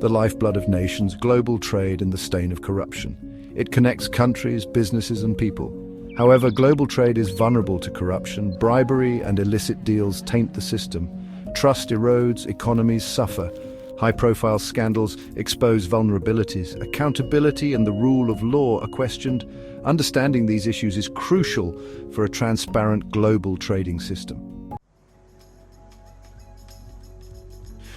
the lifeblood of nations, global trade and the stain of corruption. It connects countries, businesses and people. However, global trade is vulnerable to corruption. Bribery and illicit deals taint the system. Trust erodes, economies suffer. High-profile scandals expose vulnerabilities. Accountability and the rule of law are questioned. Understanding these issues is crucial for a transparent global trading system.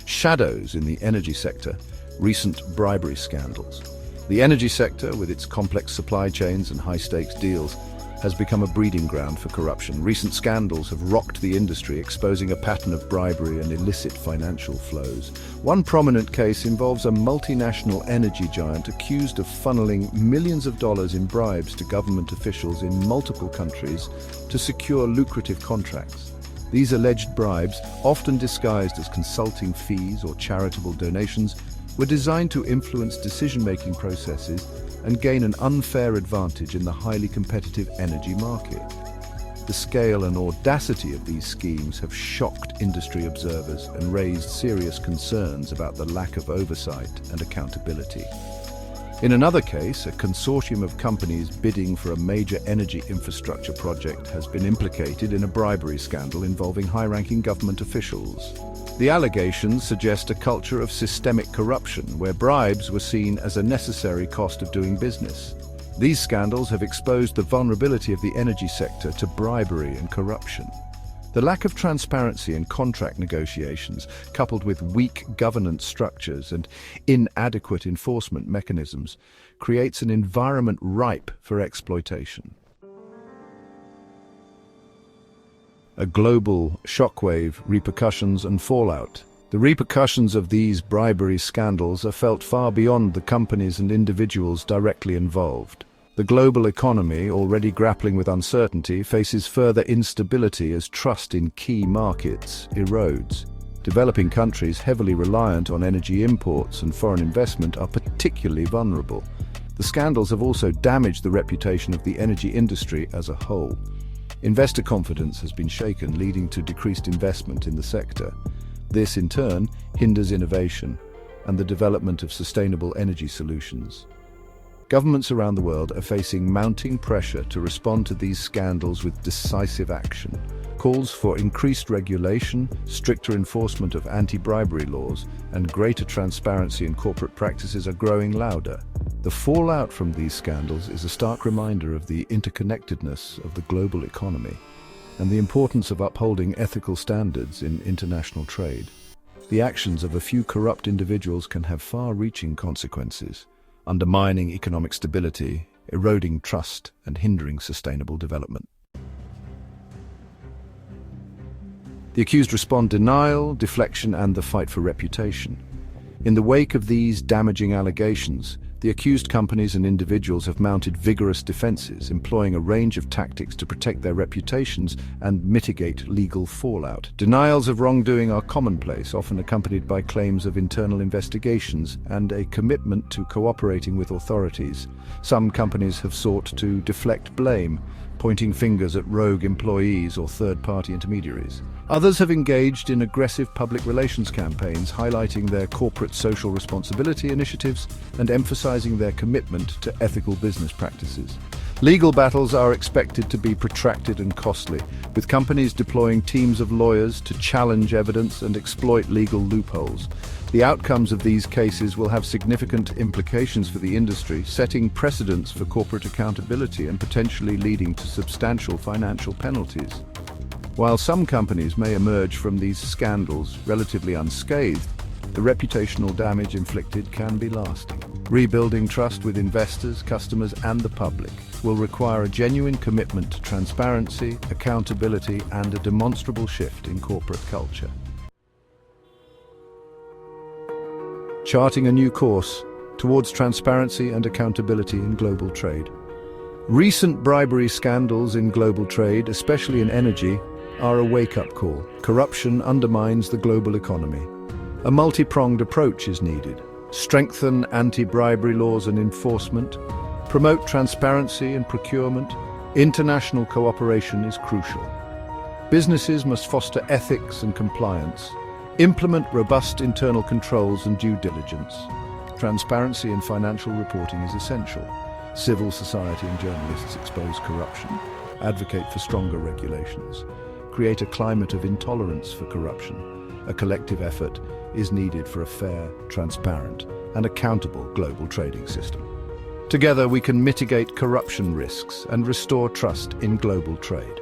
Shadows in the energy sector, recent bribery scandals. The energy sector, with its complex supply chains and high-stakes deals, has become a breeding ground for corruption. Recent scandals have rocked the industry, exposing a pattern of bribery and illicit financial flows. One prominent case involves a multinational energy giant accused of funneling millions of dollars in bribes to government officials in multiple countries to secure lucrative contracts. These alleged bribes, often disguised as consulting fees or charitable donations, were designed to influence decision-making processes and gain an unfair advantage in the highly competitive energy market. The scale and audacity of these schemes have shocked industry observers and raised serious concerns about the lack of oversight and accountability. In another case, a consortium of companies bidding for a major energy infrastructure project has been implicated in a bribery scandal involving high-ranking government officials. The allegations suggest a culture of systemic corruption, where bribes were seen as a necessary cost of doing business. These scandals have exposed the vulnerability of the energy sector to bribery and corruption. The lack of transparency in contract negotiations, coupled with weak governance structures and inadequate enforcement mechanisms, creates an environment ripe for exploitation. A global shockwave, repercussions and fallout. The repercussions of these bribery scandals are felt far beyond the companies and individuals directly involved. The global economy, already grappling with uncertainty, faces further instability as trust in key markets erodes. Developing countries heavily reliant on energy imports and foreign investment are particularly vulnerable. The scandals have also damaged the reputation of the energy industry as a whole. Investor confidence has been shaken, leading to decreased investment in the sector. This, in turn, hinders innovation and the development of sustainable energy solutions. Governments around the world are facing mounting pressure to respond to these scandals with decisive action. Calls for increased regulation, stricter enforcement of anti-bribery laws, and greater transparency in corporate practices are growing louder. The fallout from these scandals is a stark reminder of the interconnectedness of the global economy and the importance of upholding ethical standards in international trade. The actions of a few corrupt individuals can have far-reaching consequences, undermining economic stability, eroding trust, and hindering sustainable development. The accused respond denial, deflection, and the fight for reputation. In the wake of these damaging allegations, the accused companies and individuals have mounted vigorous defenses, employing a range of tactics to protect their reputations and mitigate legal fallout. Denials of wrongdoing are commonplace, often accompanied by claims of internal investigations and a commitment to cooperating with authorities. Some companies have sought to deflect blame, pointing fingers at rogue employees or third-party intermediaries. Others have engaged in aggressive public relations campaigns, highlighting their corporate social responsibility initiatives and emphasizing their commitment to ethical business practices. Legal battles are expected to be protracted and costly, with companies deploying teams of lawyers to challenge evidence and exploit legal loopholes. The outcomes of these cases will have significant implications for the industry, setting precedents for corporate accountability and potentially leading to substantial financial penalties. While some companies may emerge from these scandals relatively unscathed, the reputational damage inflicted can be lasting. Rebuilding trust with investors, customers, and the public will require a genuine commitment to transparency, accountability, and a demonstrable shift in corporate culture. Charting a new course towards transparency and accountability in global trade. Recent bribery scandals in global trade, especially in energy, are a wake-up call. Corruption undermines the global economy. A multi-pronged approach is needed. Strengthen anti-bribery laws and enforcement. Promote transparency in procurement. International cooperation is crucial. Businesses must foster ethics and compliance. Implement robust internal controls and due diligence. Transparency in financial reporting is essential. Civil society and journalists expose corruption. Advocate for stronger regulations. Create a climate of intolerance for corruption. A collective effort is needed for a fair, transparent, and accountable global trading system. Together we can mitigate corruption risks and restore trust in global trade.